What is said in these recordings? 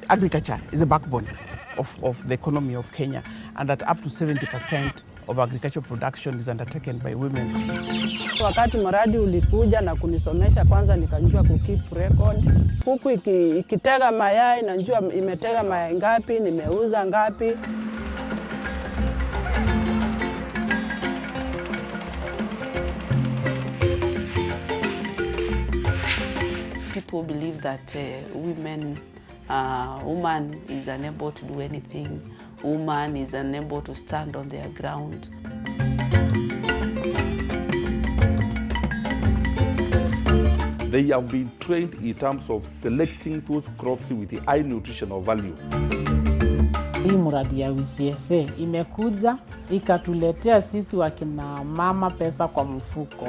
agriculture is a backbone of the economy of Kenya, and that up to 70% of agricultural production is undertaken by women. Wakati mradi ulikuja na kunisomesha, kwanza nikajua keep record. Kuku ikitega mayai najua imetega mayai ngapi, nimeuza ngapi. People believe that woman is unable to do anything. Woman is unable to stand on their ground. They have been trained in terms of selecting those crops with the high nutritional value. Hii mradi ya WCSA imekuja ikatuletea sisi wakina mama pesa kwa mfuko.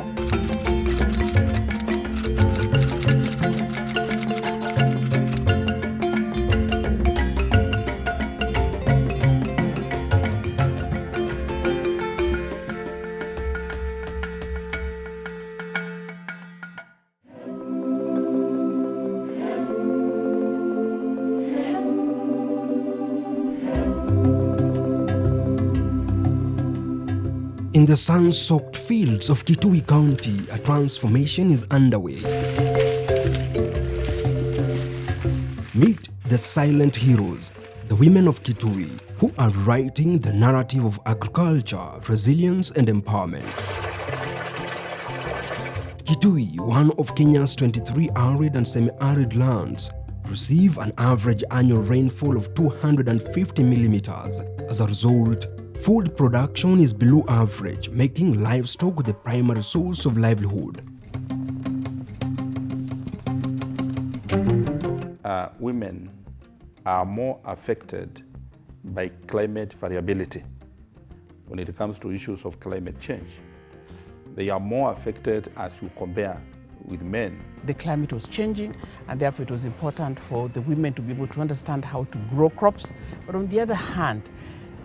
In the sun-soaked fields of Kitui County, a transformation is underway. Meet the silent heroes, the women of Kitui, who are writing the narrative of agriculture, resilience, and empowerment. Kitui, one of Kenya's 23 arid and semi-arid lands, receive an average annual rainfall of 250 millimeters. As a result, food production is below average, making livestock the primary source of livelihood. Women are more affected by climate variability when it comes to issues of climate change. They are more affected as you compare with men. The climate was changing, and therefore it was important for the women to be able to understand how to grow crops. But on the other hand,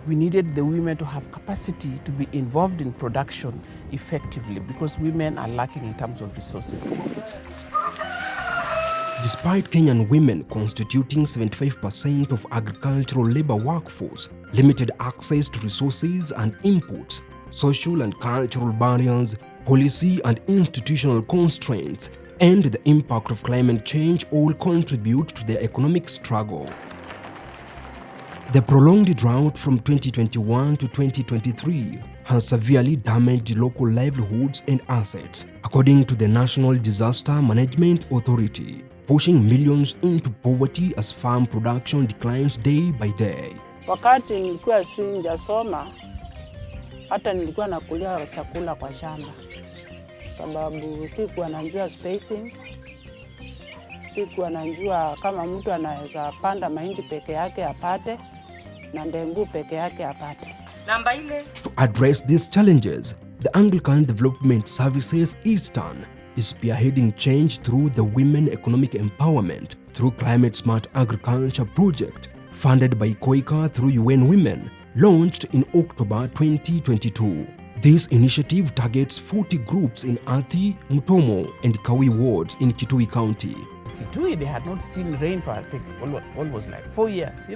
we needed the women to have capacity to be involved in production effectively, because women are lacking in terms of resources. Despite Kenyan women constituting 75% of agricultural labor workforce, limited access to resources and inputs, social and cultural barriers, policy and institutional constraints, and the impact of climate change all contribute to their economic struggle. The prolonged drought from 2021 to 2023 has severely damaged local livelihoods and assets, according to the National Disaster Management Authority, pushing millions into poverty as farm production declines day by day. Wakati nilikuwa sijasoma, hata nilikuwa nakulia chakula kwa shamba, sababu sikuwa najua spacing, sikuwa najua kama mtu anaweza panda mahindi peke yake apate na ndengu peke yake apate. To address these challenges, the Anglican Development Services Eastern is spearheading change through the Women Economic Empowerment through Climate Smart Agriculture Project, funded by KOICA through UN Women, launched in October 2022. This initiative targets 40 groups in Athi, Mutomo, and Kawi wards in Kitui County. Kitui, they had not seen rain for, I think, almost like 4 years,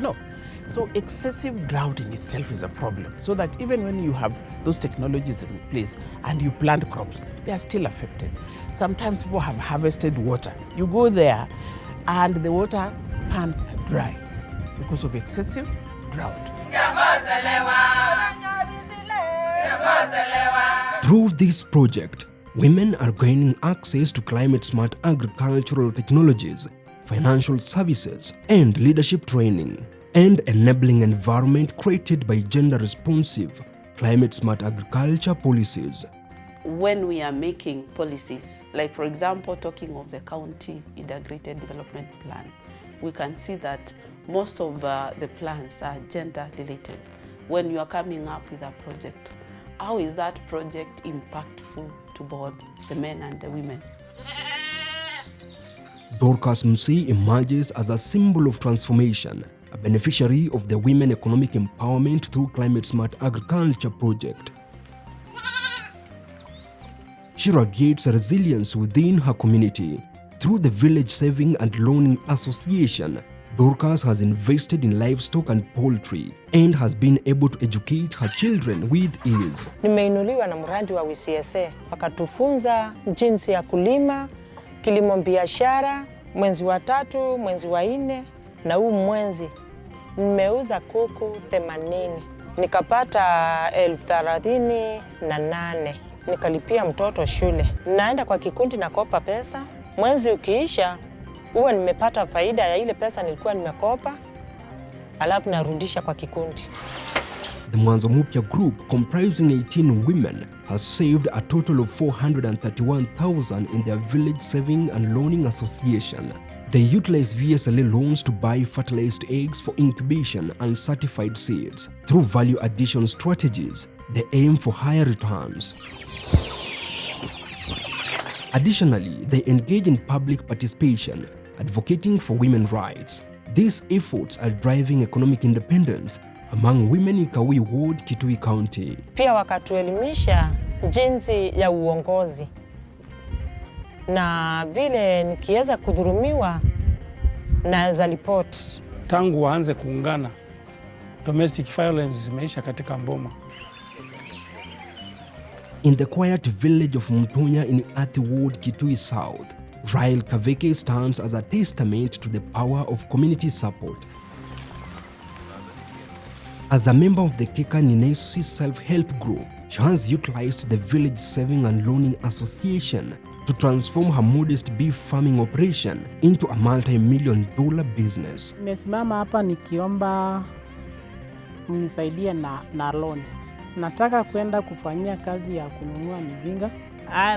So excessive drought in itself is a problem. So that even when you have those technologies in place and you plant crops, they are still affected. Sometimes people have harvested water. You go there and the water pans are dry because of excessive drought. Through this project, women are gaining access to climate-smart agricultural technologies, financial services, and leadership training, and enabling an environment created by gender-responsive, climate-smart agriculture policies. When we are making policies, like for example, talking of the county integrated development plan, we can see that most of the plans are gender-related. When you are coming up with a project, how is that project impactful to both the men and the women? Dorcas Msi emerges as a symbol of transformation, a beneficiary of the Women Economic Empowerment through Climate Smart Agriculture Project. She radiates resilience within her community through the Village Saving and Loaning Association, Dorcas has invested in livestock and poultry and has been able to educate her children with ease. Nimeinuliwa na mradi wa WCSA. Wakatufunza jinsi ya kulima, kilimo biashara, mwezi wa 3, mwezi wa 4 na huu mwezi nimeuza kuku 80. Nikapata 38,000 nikalipia mtoto shule. Naenda kwa kikundi nakopa pesa. Mwezi ukiisha huwa nimepata faida ya ile pesa nilikuwa nimekopa, alafu narudisha kwa kikundi. The Mwanzo Mpya group, comprising 18 women, has saved a total of 431,000 in their village saving and loaning association. They utilize VSLA loans to buy fertilized eggs for incubation and certified seeds. Through value addition strategies, they aim for higher returns. Additionally, they engage in public participation, advocating for women's rights. These efforts are driving economic independence among women in Kitui Ward, Kitui County. Pia wakatuelimisha jinsi ya uongozi na vile nikiweza kudhulumiwa naweza report. Tangu waanze kuungana, domestic violence zimeisha katika mboma. In the quiet village of Mtonya in Athi Ward, Kitui South, Rael Kaveke stands as a testament to the power of community support. As a member of the KOICA Ninesi self-help group, she has utilized the Village Saving and Loaning Association to transform her modest beef farming operation into a multi-million-dollar business. Nimesimama hapa nikiomba mnisaidie na loan. Nataka kwenda kufanyia kazi ya kununua mizinga.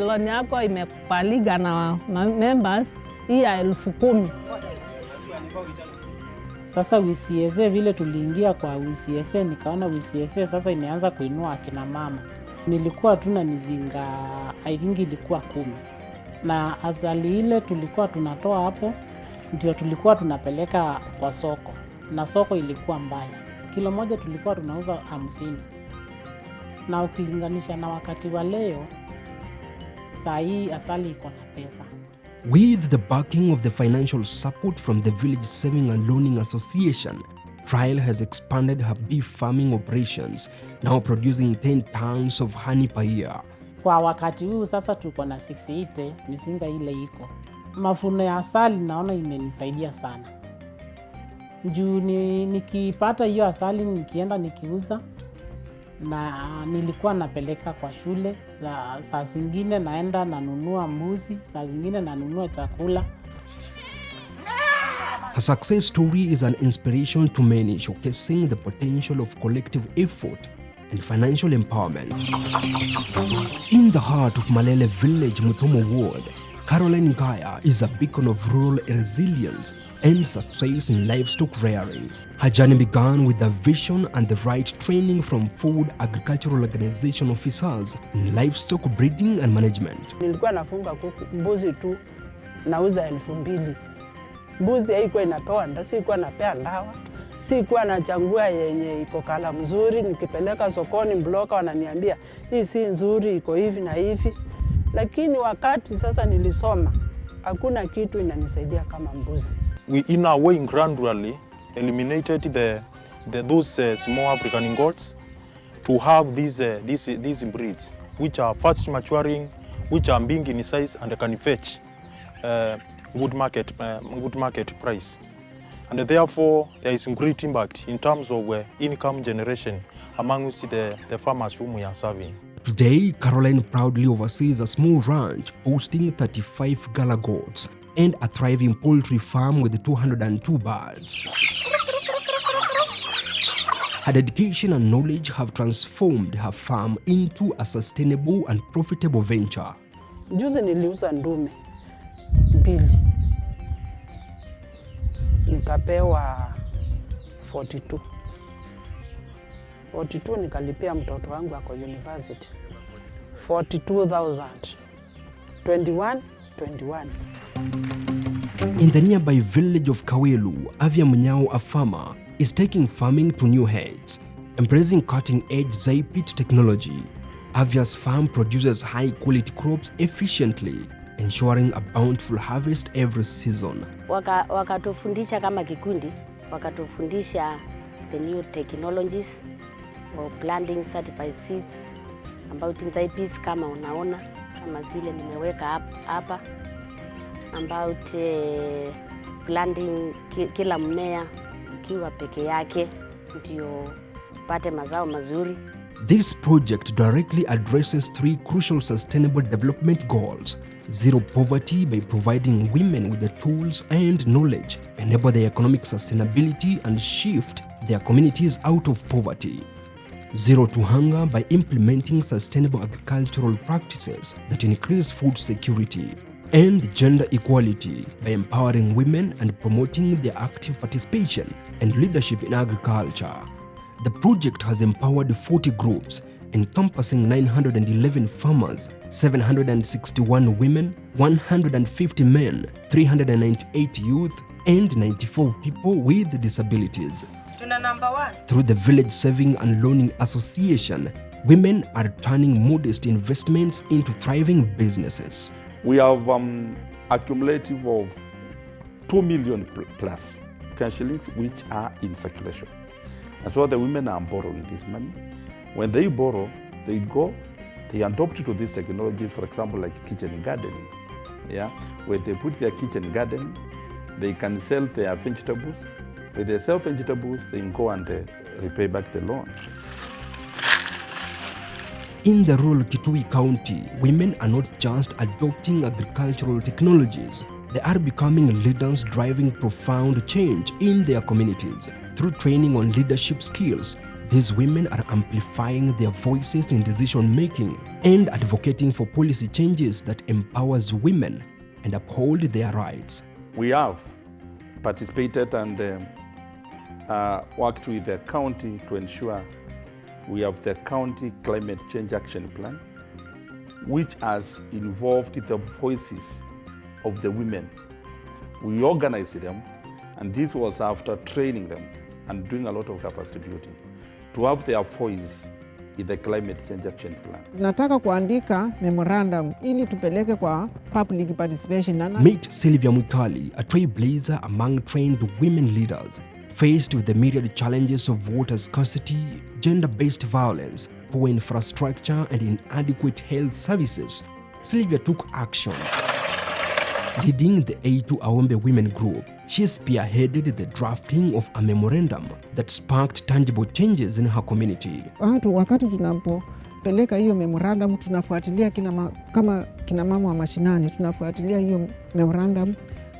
Loan yako imekubaliga na members hii ya 10,000. Sasa WCSA vile tuliingia kwa WCSA, nikaona WCSA sasa imeanza kuinua akina mama. Nilikuwa tuna mizinga I think ilikuwa 10. Na azali ile tulikuwa tunatoa hapo ndio tulikuwa tunapeleka kwa soko. Na soko ilikuwa mbaya. Kilo moja tulikuwa tunauza 50. Na ukilinganisha na wakati wa leo, saa hii asali iko na pesa. With the backing of the financial support from the Village Saving and Loaning Association, Rael has expanded her beef farming operations, now producing 10 tons of honey per year. Kwa wakati huu sasa tuko na 680 mizinga ile iko. Mafuno ya asali naona imenisaidia sana. Juu nikipata hiyo asali nikienda nikiuza, na nilikuwa napeleka kwa shule, saa zingine naenda nanunua mbuzi, saa zingine nanunua chakula. Her success story is an inspiration to many, showcasing the potential of collective effort and financial empowerment. In the heart of Malele Village, Mutomo Ward, Caroline Ngaya is a beacon of rural resilience and success in livestock rearing. Her journey began with the vision and the right training from Food Agricultural Organization officers in livestock breeding and management. Nilikuwa nafunga kuku, mbuzi tu nauza 2,000. Mbuzi haikuwa inapewa ndawa, sikuwa napea ndawa. Sikuwa nachangua yenye iko kala mzuri, nikipeleka sokoni bloka wananiambia hii si nzuri, iko hivi na hivi. Lakini wakati sasa nilisoma, hakuna kitu inanisaidia kama mbuzi. We in a way gradually eliminated those small African goats to have these breeds which are fast maturing, which are big in size and can fetch good market price, and therefore there is great impact in terms of income generation amongst the farmers whom we are serving. Today, Caroline proudly oversees a small ranch boasting 35 gala goats and a thriving poultry farm with 202 birds. Her dedication and knowledge have transformed her farm into a sustainable and profitable venture. Juzi niliuza ndume 2. Nikapewa 42. 42 nikalipia mtoto wangu ako university. 42,000. 21. In the nearby village of Kawelu, Avia Munyao, a farmer, is taking farming to new heights, embracing cutting-edge Zypit technology. Avia's farm produces high-quality crops efficiently ensuring a bountiful harvest every season. Wakatufundisha kama kikundi, wakatufundisha the new technologies of planting certified seeds, about insights kama unaona kama zile nimeweka hapa, about planting kila mmea ukiwa peke yake ndio pate mazao mazuri. This project directly addresses 3 crucial sustainable development goals: zero poverty by providing women with the tools and knowledge, enable their economic sustainability and shift their communities out of poverty; zero to hunger by implementing sustainable agricultural practices that increase food security; and gender equality by empowering women and promoting their active participation and leadership in agriculture. The project has empowered 40 groups encompassing 911 farmers, 761 women, 150 men, 398 youth, and 94 people with disabilities. Through the Village Saving and Loaning Association, women are turning modest investments into thriving businesses. We have a cumulative of 2 million plus cash shillings which are in circulation. And so the women are borrowing this money. When they borrow, they go, they adopt to this technology, for example, like kitchen gardening. Yeah, where they put their kitchen garden, they can sell their vegetables. When they sell vegetables, they can go and repay back the loan. In the rural Kitui County, women are not just adopting agricultural technologies, they are becoming leaders driving profound change in their communities. Through training on leadership skills, these women are amplifying their voices in decision-making and advocating for policy changes that empowers women and uphold their rights. We have participated and worked with the county to ensure we have the county climate change action plan, which has involved the voices of the women. We organized them, and this was after training them and doing a lot of capacity building to have their voice in the climate change action plan. Nataka kuandika memorandum ili tupeleke kwa public participation. Meet Sylvia Mutali, a trailblazer among trained women leaders. Faced with the myriad challenges of water scarcity, gender-based violence, poor infrastructure, and inadequate health services, Sylvia took action. Leading the A2 Awombe Women Group, she spearheaded the drafting of a memorandum that sparked tangible changes in her community. Wakati tunapopeleka hiyo memorandum, tunafuatilia kama kina mama wa mashinani, tunafuatilia hiyo memorandum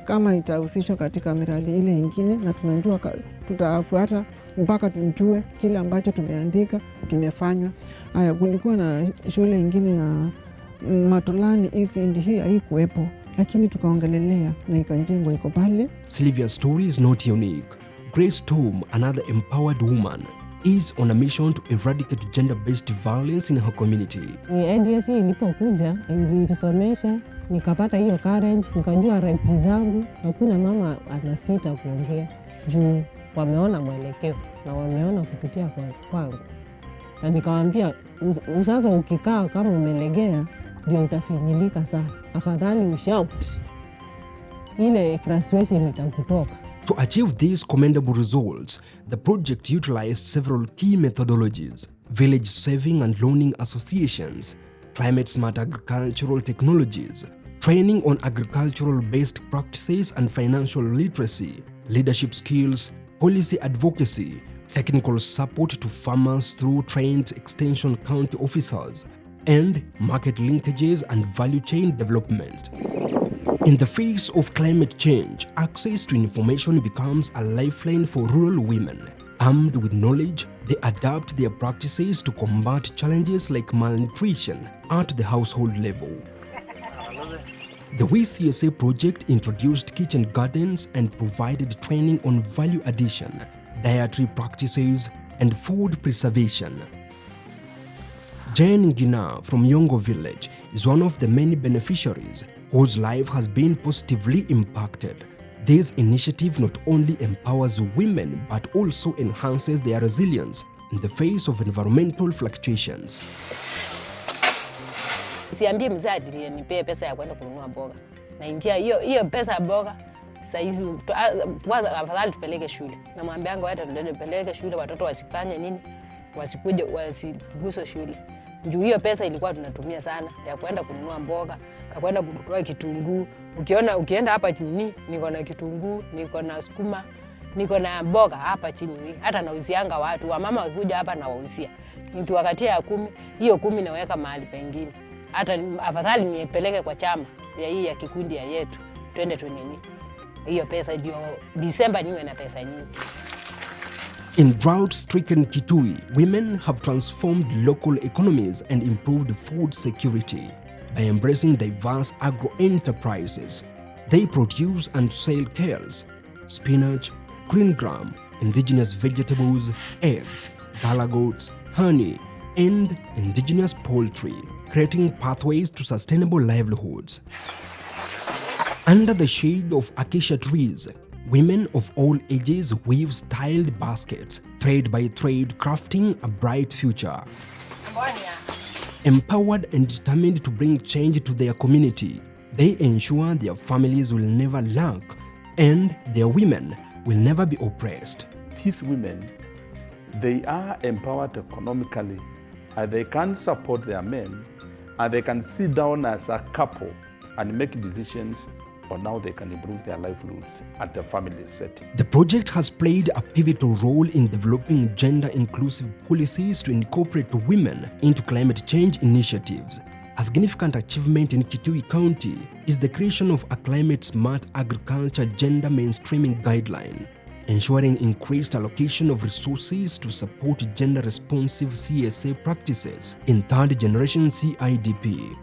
kama itahusishwa katika miradi ile nyingine, na tunajua tutafuata mpaka tujue kile ambacho tumeandika kimefanywa. Kulikuwa na shule nyingine ya Matolani East, hii haikuwepo, lakini tukaongelelea na ikajengwa iko pale. Sylvia's story is not unique. Grace Tom, another empowered woman, is on a mission to eradicate gender-based violence in her community. ADSE ilipokuja ilitusomesha, nikapata hiyo courage, nikajua rights zangu. Hakuna mama anasita kuongea juu wameona mwelekeo na wameona kupitia kwangu. Na nikawaambia sasa ukikaa kama umelegea ndio utafinyilika sana. Afadhali ushout. Ile frustration itakutoka. To achieve these commendable results, the project utilized several key methodologies: village saving and loaning associations, climate-smart agricultural technologies, training on agricultural-based practices and financial literacy, leadership skills, policy advocacy, technical support to farmers through trained extension county officers, and market linkages and value chain development. In the face of climate change, access to information becomes a lifeline for rural women. Armed with knowledge, they adapt their practices to combat challenges like malnutrition at the household level. The WCSA project introduced kitchen gardens and provided training on value addition, dietary practices, and food preservation. Jane Ngina from Yongo village is one of the many beneficiaries whose life has been positively impacted. This initiative not only empowers women but also enhances their resilience in the face of environmental fluctuations. Siambie mzee ati nipe pesa ya kwenda kununua mboga. Na ingia hiyo pesa ya mboga saizi kwanza afadhali tupeleke shule. Namwambia ngo hata tupeleke shule watoto wasifanye nini? Wasikuje wasiguse shule. Juu hiyo pesa ilikuwa tunatumia sana ya kwenda kununua mboga, ya kwenda kununua kitunguu. Ukienda hapa chini niko na kitunguu, niko na sukuma, niko na mboga hapa chini. Hata nauzianga watu, wamama wakikuja hapa na wausia. Nikiwakatia ya 10, hiyo 10 naweka mahali pengine. Hata afadhali nipeleke kwa chama ya hii ya kikundi ya yetu. Twende tunini. Hiyo pesa ndio Disemba niwe na pesa nyingi. In drought-stricken Kitui, women have transformed local economies and improved food security. By embracing diverse agro-enterprises, they produce and sell kales, spinach, green gram, indigenous vegetables, eggs, gala goats, honey, and indigenous poultry, creating pathways to sustainable livelihoods. Under the shade of acacia trees, women of all ages weave styled baskets, thread by thread crafting a bright future. Empowered and determined to bring change to their community, they ensure their families will never lack and their women will never be oppressed. These women, they are empowered economically, and they can support their men, and they can sit down as a couple and make decisions on how they can improve their livelihoods at the family setting. The project has played a pivotal role in developing gender-inclusive policies to incorporate women into climate change initiatives. A significant achievement in Kitui County is the creation of a climate-smart agriculture gender mainstreaming guideline, ensuring increased allocation of resources to support gender-responsive CSA practices in third-generation CIDP.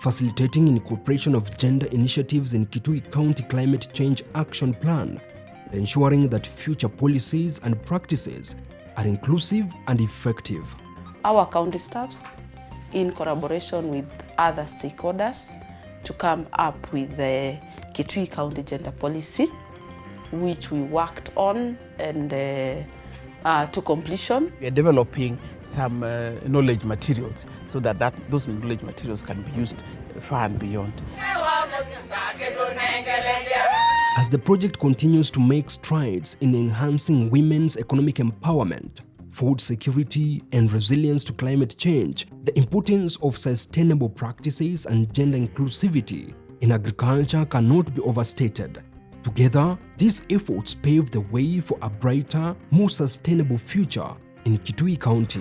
Facilitating incorporation of gender initiatives in Kitui County Climate Change Action Plan, and ensuring that future policies and practices are inclusive and effective. Our county staffs, in collaboration with other stakeholders, to come up with the Kitui County Gender Policy, which we worked on and to completion. We are developing some knowledge materials so that those knowledge materials can be used far and beyond. As the project continues to make strides in enhancing women's economic empowerment, food security, and resilience to climate change, the importance of sustainable practices and gender inclusivity in agriculture cannot be overstated. Together, these efforts pave the way for a brighter, more sustainable future in Kitui County.